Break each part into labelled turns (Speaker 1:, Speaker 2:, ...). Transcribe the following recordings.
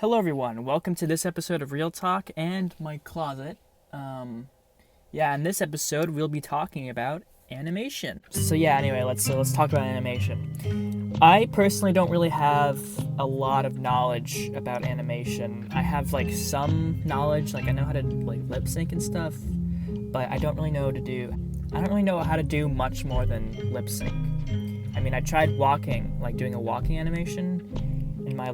Speaker 1: Hello everyone, welcome to this episode of Real Talk and my closet. In this episode we'll be talking about animation. Anyway, let's talk about animation. I personally don't really have a lot of knowledge about animation. I have some knowledge, I know how to lip sync and stuff, but I don't really know how to do much more than lip sync. I mean, I tried doing a walking animation in my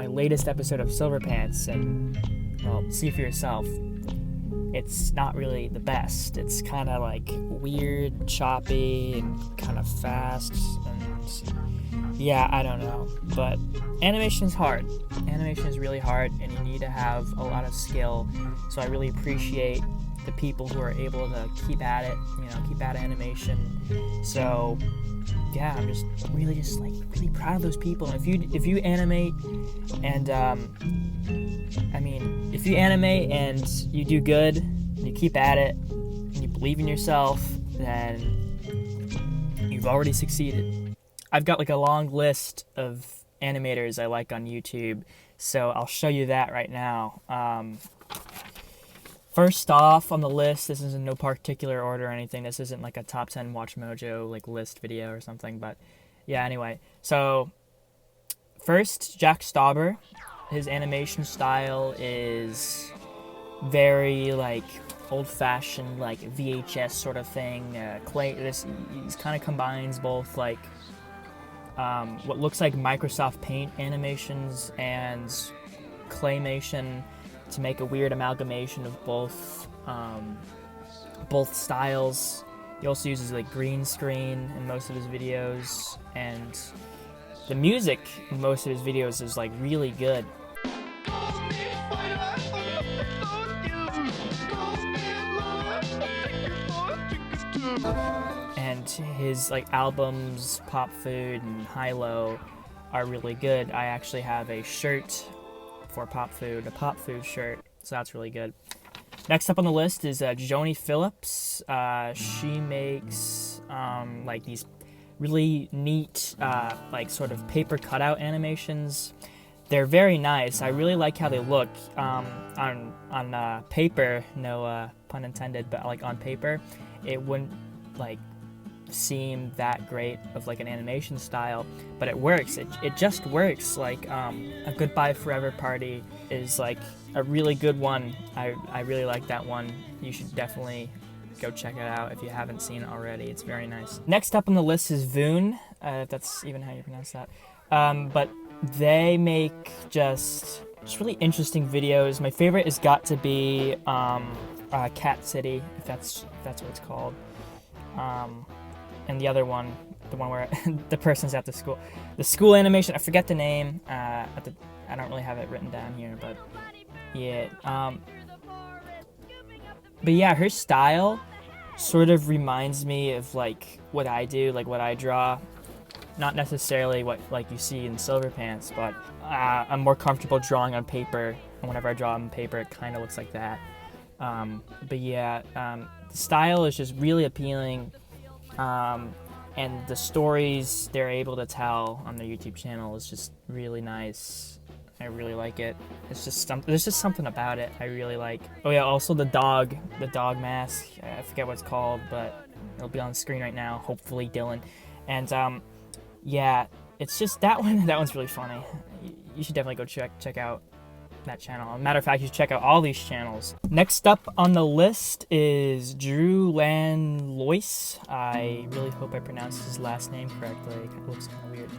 Speaker 1: latest episode of Silver Pants, and well, see for yourself. It's not really the best. It's kind of weird, choppy, and kind of fast, and I don't know. But animation is hard. Animation is really hard, and you need to have a lot of skill. So I really appreciate the people who are able to keep at it, keep at animation. So I'm just really proud of those people. And if you animate and if you animate and you do good and you keep at it and you believe in yourself, then you've already succeeded. I've got a long list of animators I like on YouTube, so I'll show you that right now. First off on the list, this is in no particular order or anything. This isn't a top 10 Watch Mojo list video or something, but anyway. So first, Jack Stauber. His animation style is very old-fashioned, VHS sort of thing. He kind of combines both what looks like Microsoft Paint animations and claymation to make a weird amalgamation of both styles. He also uses green screen in most of his videos, and the music in most of his videos is really good. And his albums, Pop Food and High Low, are really good. I actually have a shirt for Pop Food, a Pop Food shirt, so that's really good. Next up on the list is Joni Phillips. She makes these really neat sort of paper cutout animations. They're very nice. I really like how they look on paper, no pun intended, but on paper it wouldn't seem that great of an animation style, but it works. It just works. A Goodbye Forever Party is a really good one. I really like that one. You should definitely go check it out if you haven't seen it already. It's very nice. Next up on the list is Voon, if that's even how you pronounce that. But they make just really interesting videos. My favorite has got to be Cat City, if that's what it's called. And the other one, the one where the person's at the school animation, I forget the name. I don't really have it written down here, but her style sort of reminds me of what I do, what I draw. Not necessarily what you see in Silver Pants, but I'm more comfortable drawing on paper, and whenever I draw on paper, it kind of looks like that. The style is just really appealing. And the stories they're able to tell on their YouTube channel is just really nice. I really like it. There's just something about it I really like. Oh yeah, also the dog mask. I forget what it's called, but it'll be on the screen right now. Hopefully, Dylan. And it's just that one. That one's really funny. You should definitely go check out that channel. As a matter of fact, you should check out all these channels. Next up on the list is Drew Loyce. I really hope I pronounced his last name correctly. It looks kind of weird.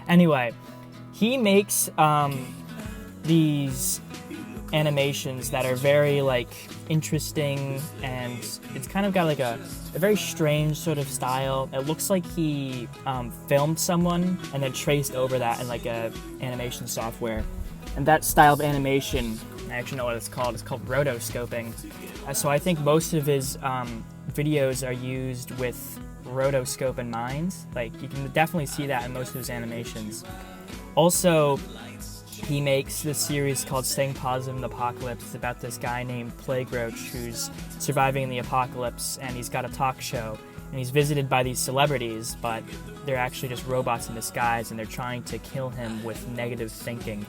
Speaker 1: Anyway, he makes these animations that are very interesting, and it's kind of got a very strange sort of style. It looks like he filmed someone and then traced over that in a animation software. And that style of animation, I actually know what it's called. It's called rotoscoping. So I think most of his videos are used with rotoscope in mind. You can definitely see that in most of his animations. Also, he makes this series called Staying Positive in the Apocalypse. It's about this guy named Plague Roach who's surviving the apocalypse, and he's got a talk show. And he's visited by these celebrities, but they're actually just robots in disguise, and they're trying to kill him with negative thinking.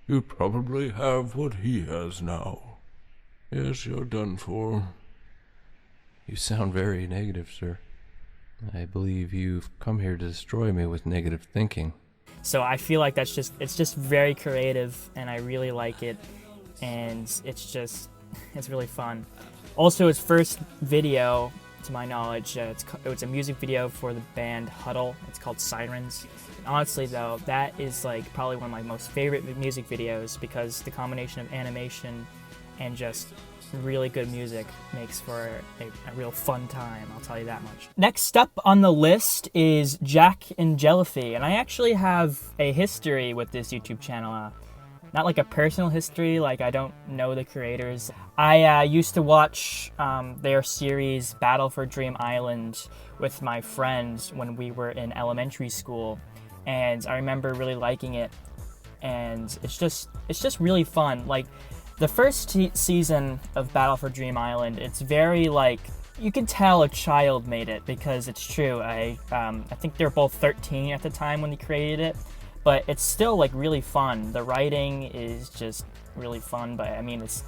Speaker 2: You probably have what he has now. Yes, you're done for.
Speaker 3: You sound very negative, sir. I believe you've come here to destroy me with negative thinking.
Speaker 1: So I feel like it's just very creative, and I really like it, and it's really fun. Also, his first video, to my knowledge, it's a music video for the band Huddle. It's called Sirens. Honestly, though, that is like probably one of my most favorite music videos, because the combination of animation and just really good music makes for a real fun time, I'll tell you that much. Next up on the list is Jack and Jellyfy, and I actually have a history with this YouTube channel. Not like a personal history, like I don't know the creators. I used to watch their series Battle for Dream Island with my friends when we were in elementary school, and I remember really liking it, and it's just really fun. Like, the first season of Battle for Dream Island, it's very like, you can tell a child made it, because it's true. I think they're both 13 at the time when they created it, but it's still like really fun. The writing is just really fun, but I mean, it's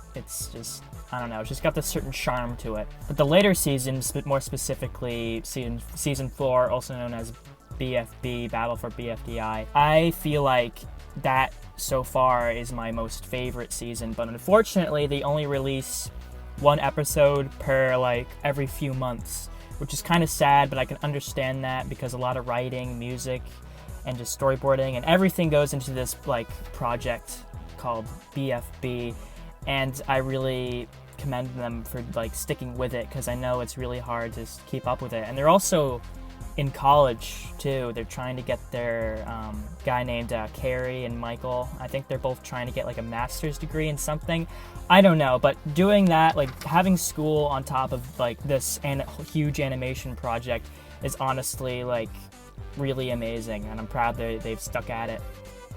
Speaker 1: just, I don't know, it's just got this certain charm to it. But the later seasons, more specifically season 4, also known as BFB, Battle for BFDI, I feel like that so far is my most favorite season, but unfortunately they only release one episode per like every few months, which is kind of sad, but I can understand that, because a lot of writing, music, and just storyboarding and everything goes into this like project called BFB, and I really commend them for like sticking with it, because I know it's really hard to keep up with it. And they're also in college too. They're trying to get their guy named Carrie and Michael, I think they're both trying to get like a master's degree in something. I don't know, but doing that, like having school on top of like this huge animation project is honestly like really amazing, and I'm proud that they've stuck at it.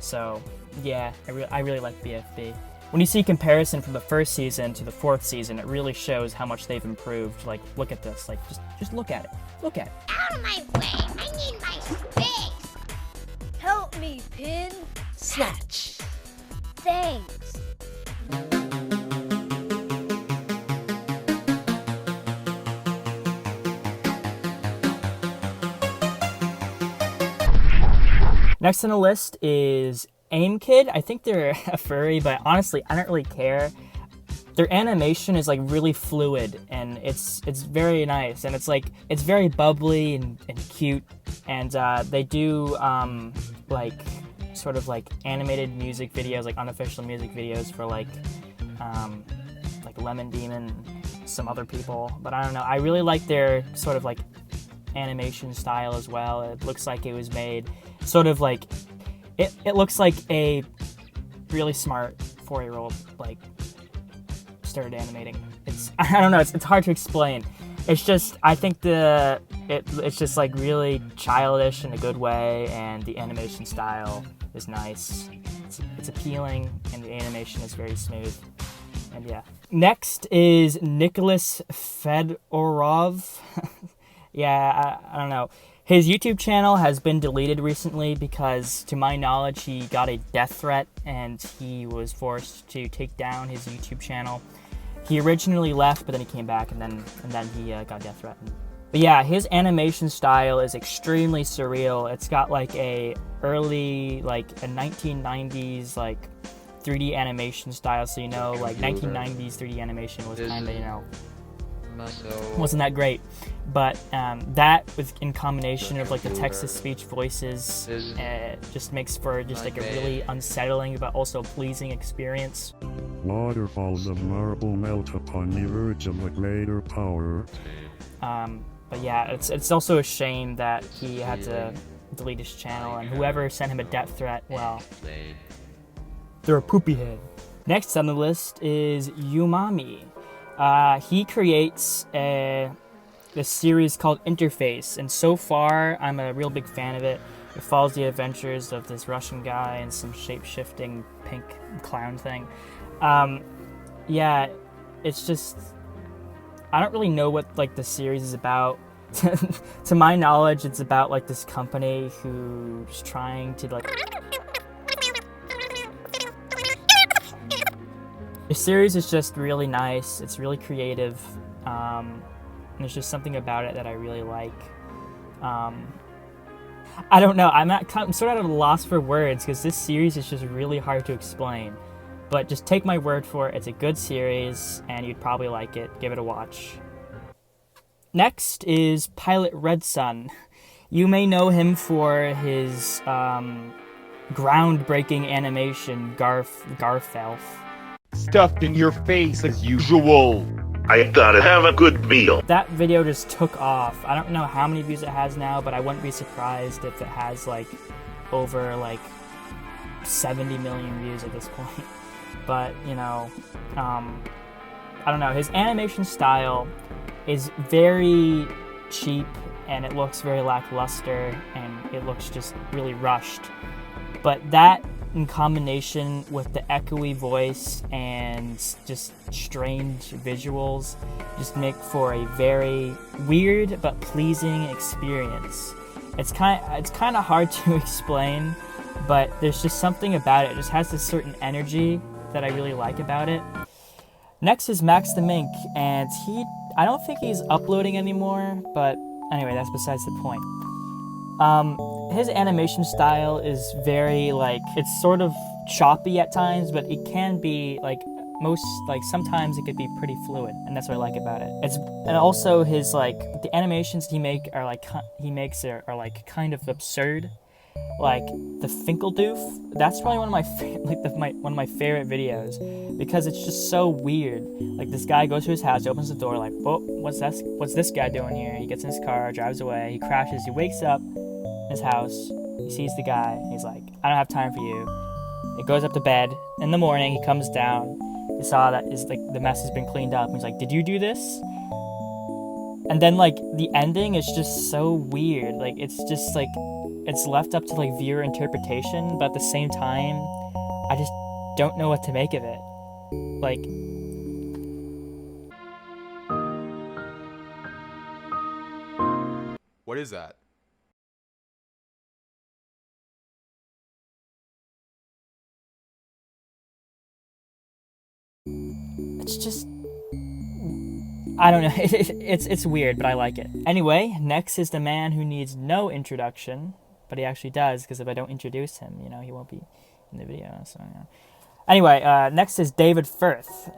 Speaker 1: So yeah, I really like BFB. When you see comparison from the first season to the 4th season, it really shows how much they've improved. Like, look at this. Like, just look at it. Look at it.
Speaker 4: Out of my way! I need my space!
Speaker 5: Help me, Pin!
Speaker 4: Snatch! Thanks!
Speaker 1: Next on the list is Aim Kid. I think they're a furry, but honestly, I don't really care. Their animation is like really fluid, and it's very nice, and it's very bubbly and cute, and they do like sort of like animated music videos, like unofficial music videos for like Lemon Demon and some other people, but I don't know. I really like their sort of like animation style as well. It looks like it was made sort of like, it looks like a really smart 4-year-old like started animating. I don't know, it's hard to explain. It's just, I think it's just like really childish in a good way, and the animation style is nice. It's appealing, and the animation is very smooth. And yeah. Next is Nicholas Fedorov. Yeah, I don't know. His YouTube channel has been deleted recently because, to my knowledge, he got a death threat and he was forced to take down his YouTube channel. He originally left, but then he came back, and then he got death threatened. But yeah, his animation style is extremely surreal. It's got like a early, like a 1990s like 3D animation style. So, you know, like 1990s 3D animation was kind of, you know, wasn't that great, but that with in combination of like the text-to-speech voices just makes for just like a really unsettling but also pleasing experience.
Speaker 6: Waterfalls of marble melt upon the urge of a greater power.
Speaker 1: But yeah, it's also a shame that he had to delete his channel, and whoever sent him a death threat, well, they're a poopy head. Next on the list is Umami. He creates this series called Interface, and so far I'm a real big fan of it. It follows the adventures of this Russian guy and some shape-shifting pink clown thing. Yeah, it's just, I don't really know what like the series is about. To my knowledge, it's about like this company who's trying to like The series is just really nice. It's really creative. And there's just something about it that I really like. I don't know. I'm sort of at a loss for words because this series is just really hard to explain. But just take my word for it. It's a good series, and you'd probably like it. Give it a watch. Next is Pilot Red Sun. You may know him for his groundbreaking animation, Garfelf.
Speaker 7: Stuffed in your face as usual.
Speaker 8: I gotta have a good meal.
Speaker 1: That video just took off. I don't know how many views it has now, but I wouldn't be surprised if it has like over like 70 million views at this point. But, you know, I don't know. His animation style is very cheap, and it looks very lackluster, and it looks just really rushed. But that, in combination with the echoey voice and just strange visuals, just make for a very weird but pleasing experience. It's kind of hard to explain, but there's just something about it. It just has this certain energy that I really like about it. Next is Max the Mink, and I don't think he's uploading anymore, but anyway, that's besides the point. His animation style is very, like, it's sort of choppy at times, but it can be, sometimes it could be pretty fluid, and that's what I like about it. And also his, like, the animations he makes are kind of absurd. Like the Finkeldoof, that's probably one of my favorite videos because it's just so weird. Like this guy goes to his house, opens the door, like, oh, what's this guy doing here? He gets in his car, drives away, he crashes, he wakes up in his house, he sees the guy, he's like, I don't have time for you. He goes up to bed. In the morning, he comes down, he saw that the mess has been cleaned up, and he's like, did you do this? And then like the ending is just so weird. Like it's just like it's left up to like viewer interpretation, but at the same time, I just don't know what to make of it. Like,
Speaker 9: what is that?
Speaker 1: it's just, I don't know. It's weird, but I like it. Anyway, next is the man who needs no introduction, but he actually does, because if I don't introduce him, he won't be in the video. So yeah. Anyway, next is David Firth.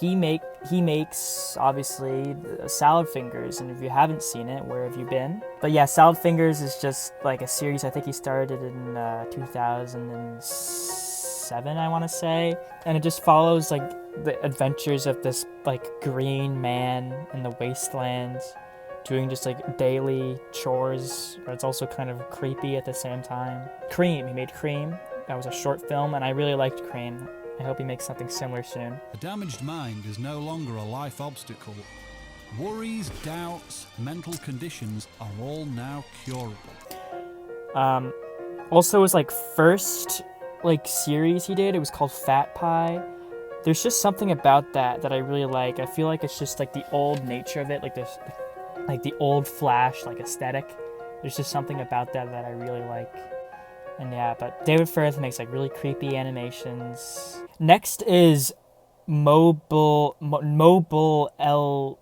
Speaker 1: He makes obviously Salad Fingers, and if you haven't seen it, where have you been? But yeah, Salad Fingers is just like a series. I think he started in 2007, I want to say, and it just follows like the adventures of this like green man in the wastelands, doing just like daily chores, but it's also kind of creepy at the same time. Cream, he made Cream. That was a short film, and I really liked Cream. I hope he makes something similar soon.
Speaker 10: A damaged mind is no longer a life obstacle. Worries, doubts, mental conditions are all now curable.
Speaker 1: Also, his like first like series he did, it was called Fat Pie. There's just something about that I really like. I feel like it's just like the old nature of it, like this, like the old Flash like aesthetic. There's just something about that I really like. And yeah, but David Firth makes like really creepy animations. Next is Mobile L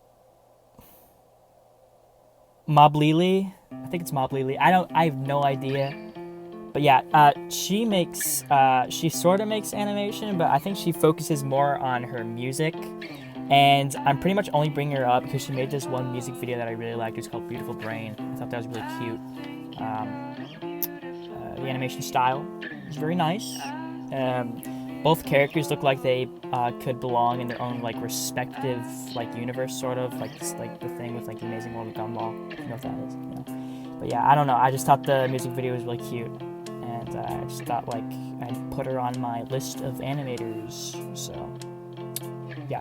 Speaker 1: Lili. I think it's Lili. I have no idea. But yeah, she sort of makes animation, but I think she focuses more on her music. And I'm pretty much only bringing her up because she made this one music video that I really liked. It's called Beautiful Brain. I thought that was really cute. The animation style is very nice. Both characters look like they could belong in their own like respective like universe, sort of like the thing with like the Amazing World of Gumball. You know what that is? Yeah. But yeah, I don't know. I just thought the music video was really cute, and I just thought like I'd put her on my list of animators. So yeah.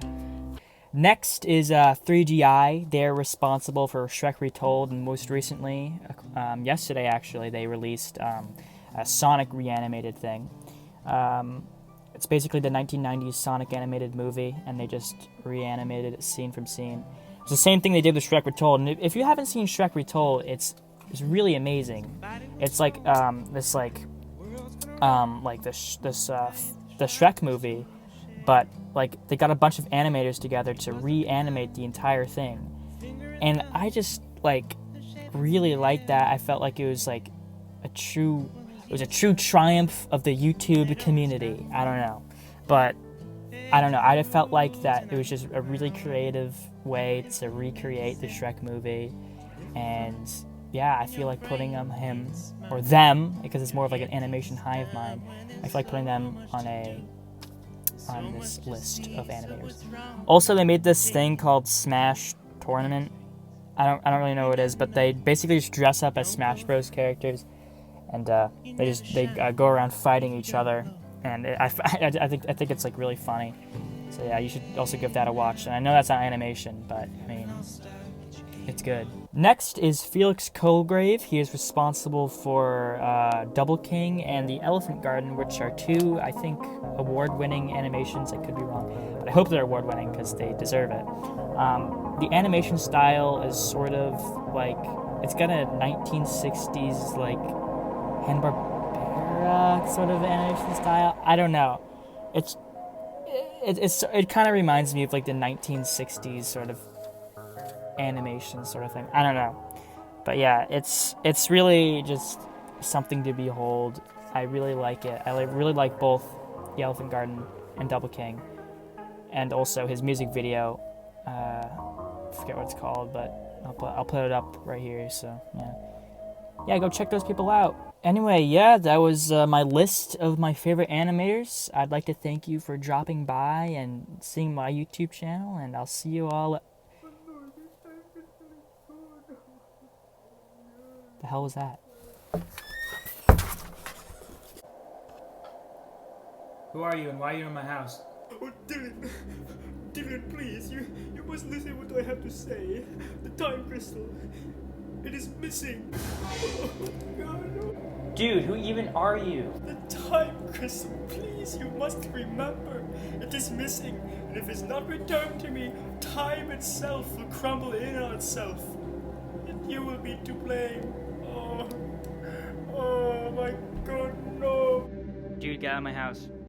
Speaker 1: Next is 3GI. They're responsible for Shrek Retold, and most recently, yesterday actually, they released a Sonic reanimated thing. It's basically the 1990s Sonic animated movie, and they just reanimated it scene from scene. It's the same thing they did with Shrek Retold, and if you haven't seen Shrek Retold, it's really amazing. It's like the Shrek movie, but like they got a bunch of animators together to reanimate the entire thing, and I just like really liked that. I felt like it was like a true triumph of the YouTube community. I don't know, but I don't know. I felt like that it was just a really creative way to recreate the Shrek movie, and yeah, I feel like putting him or them, because it's more of like an animation hive mind. I feel like putting them on this list of animators. Also, they made this thing called Smash Tournament. I don't really know what it is, but they basically just dress up as Smash Bros characters, and they go around fighting each other, and I think it's like really funny. So yeah, you should also give that a watch. And I know that's not animation, but I mean, it's good. Next is Felix Colgrave. He is responsible for Double King and The Elephant Garden, which are two, I think, award-winning animations. I could be wrong, but I hope they're award-winning because they deserve it. The animation style is sort of like, it's got a 1960s like Hanna-Barbera sort of animation style. I don't know. It kind of reminds me of like the 1960s sort of animation sort of thing. I don't know, but yeah, it's really just something to behold. I really like it. I really like both The Elephant Garden and Double King, and also his music video. I forget what it's called, but I'll put it up right here. So yeah, go check those people out. Anyway, yeah, that was my list of my favorite animators. I'd like to thank you for dropping by and seeing my YouTube channel, and I'll see you all. The hell was that? Who are you and why are you in my house?
Speaker 9: Oh, Dylan, please, you must listen what I have to say. The time crystal, it is missing. Oh, God, no.
Speaker 1: Dude, who even are you?
Speaker 9: The time crystal, please, you must remember. It is missing, and if it's not returned to me, time itself will crumble in on itself. And you will be to blame. Oh my God, no.
Speaker 1: Dude, get out of my house.